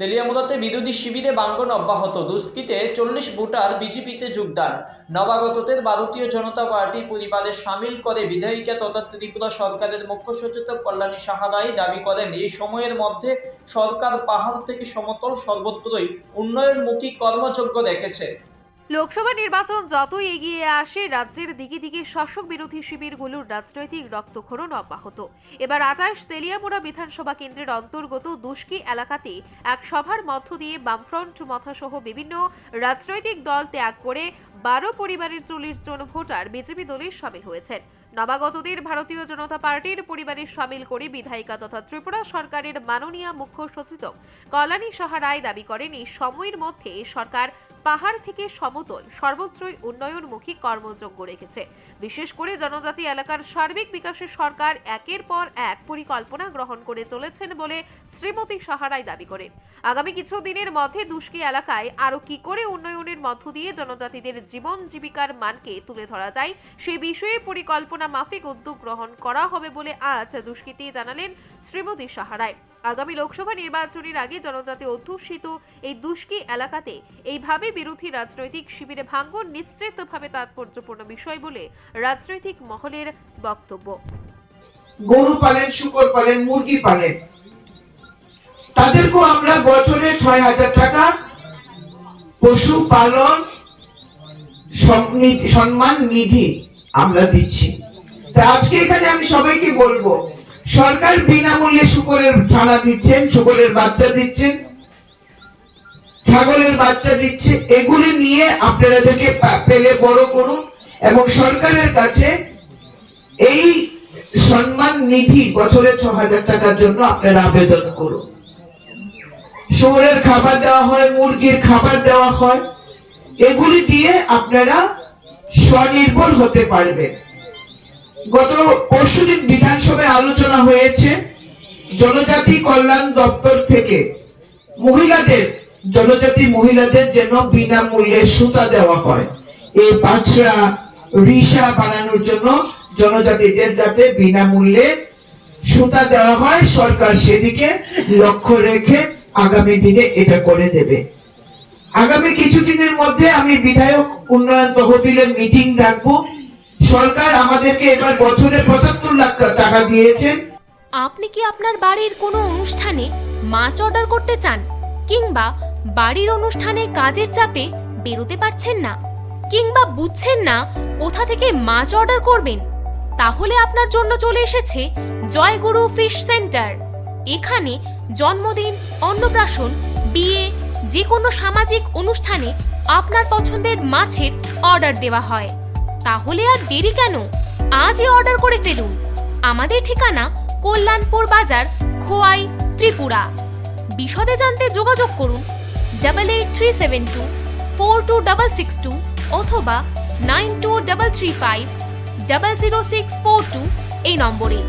তেলিয়ামুড়াতে বিরোধী শিবিরে ভাঙন অব্যাহত। দুষ্কৃতে 40 ভোটার বিজেপিতে যোগদান। নবাগতদের ভারতীয় জনতা পার্টি পরিবারে সামিল করে বিধায়িকা তথা ত্রিপুরা সরকারের মুখ্য সচেতক কল্যাণী সাহা রায় দাবি করেন, এই সময়ের মধ্যে সরকার পাহাড় থেকে সমতল সর্বত্রই উন্নয়নমুখী কর্মযজ্ঞ রেখেছে। লোকসভা নির্বাচন যতই এগিয়ে আসে, রাজ্যের দিকে দিকে শাসক বিরোধী শিবিরগুলোর রাজনৈতিক রক্তক্ষরণ অব্যাহত। এবার 28 তেলিয়ামুড়া বিধানসভা কেন্দ্রের অন্তর্গত দুষ্কি এলাকাতে এক সভার মধ্য দিয়ে বামফ্রন্ট মথাসহ বিভিন্ন রাজনৈতিক দল ত্যাগ করে 12 পরিবারের 40 জন ভোটার বিজেপি দলে সামিল হয়েছেন। নবাগতদের ভারতীয় জনতা পার্টির পরিবারে সামিল করে বিধায়িকা তথা ত্রিপুরা সরকারের মাননীয় মুখ্য সচেতক কল্যাণী সাহা রায় দাবি করেন, এই সময়ের মধ্যে সরকার পাহাড় থেকে সমতল সর্বত্রই উন্নয়নমুখী কর্মযজ্ঞ রেখেছে। বিশেষ করে জনজাতি এলাকার সার্বিক বিকাশে সরকার একের পর এক পরিকল্পনা গ্রহণ করে চলেছেন বলে শ্রীমতী সাহা রায় দাবি করেন। আগামী কিছু দিনের মধ্যে দুষ্কি এলাকায় আরো কি করে উন্নয়নের মধ্য দিয়ে জনজাতিদের জীবন জীবিকার মানকে তুলে ধরা যায় সেই বিষয়ে পরিকল্পনা মাফিক উদ্যোগ গ্রহণ করা হবে বলে আজ দুষ্কিতে জানালেন শ্রীমতী সাহা রায়। আগামী লোকসভা নির্বাচনের আগে জনজাতি অধ্যুষিত এই দুষ্কি এলাকাতে এইভাবে বিরোধী রাজনৈতিক শিবিরে ভাঙন নিশ্চিতভাবে তাৎপর্যপূর্ণ বিষয় বলে রাজনৈতিক মহলের বক্তব্য। গরু পালেন, শুকর পালেন, মুরগি পালেন, তাদেরকেও আমরা বছরে 6,000 টাকা পশু পালন সম্মান নিধি আমরা দিচ্ছি। তা আজকে এখানে আমি সবাইকে বলবো, সরকার বিনামূল্যে শুকরের ছানা দিচ্ছেন, শুকরের বাচ্চা দিচ্ছেন, ছাগলের বাচ্চা দিচ্ছে। এগুলি নিয়ে আপনাদেরকে পেলে বড় করুন এবং সরকারের কাছে এই সম্মান নিধি বছরে 6,000 টাকার জন্য আপনারা আবেদন করুন। শুকরের খাবার দেওয়া হয়, মুরগির খাবার দেওয়া হয়, এগুলি দিয়ে আপনারা স্বনির্ভর হতে পারবেন। গত পরশুদিন বিধানসভায় আলোচনা হয়েছে, জনজাতি কল্যাণ দপ্তর থেকে জনজাতি মহিলাদের যেন বিনামূল্যে সুতা দেওয়া হয়। এই পাঁচরা রিসা বানানোর জন্য জনজাতিদের যাতে বিনামূল্যে সুতা দেওয়া হয়, সরকার সেদিকে লক্ষ্য রেখে আগামী দিনে এটা করে দেবে। আগামী কিছুদিনের মধ্যে আমি বিধায়ক উন্নয়ন তহবিলের মিটিং ডাকবো। সরকার আমাদেরকে এবার বছরে 75 লাখ টাকা দিয়েছেন। আপনি কি আপনার বাড়ির কোনো অনুষ্ঠানে মাছ অর্ডার করতে চান, কিংবা বাড়ির অনুষ্ঠানে কাজের চাপে বেরোতে পারছেন না, কিংবা বুঝছেন না কোথা থেকে মাছ অর্ডার করবেন? তাহলে আপনার জন্য চলে এসেছে জয়গুরু ফিশ সেন্টার। এখানে জন্মদিন, অন্নপ্রাশন, বিয়ে, যে কোনো সামাজিক অনুষ্ঠানে আপনার পছন্দের মাছের অর্ডার দেওয়া হয়। তাহলে আর দেরি কেন? আজই অর্ডার করে ফেলুন। আমাদের ঠিকানা কল্যাণপুর বাজার, খোয়াই, ত্রিপুরা। বিশদে জানতে যোগাযোগ করুন 8837242662 অথবা 9235000642 এই নম্বরে।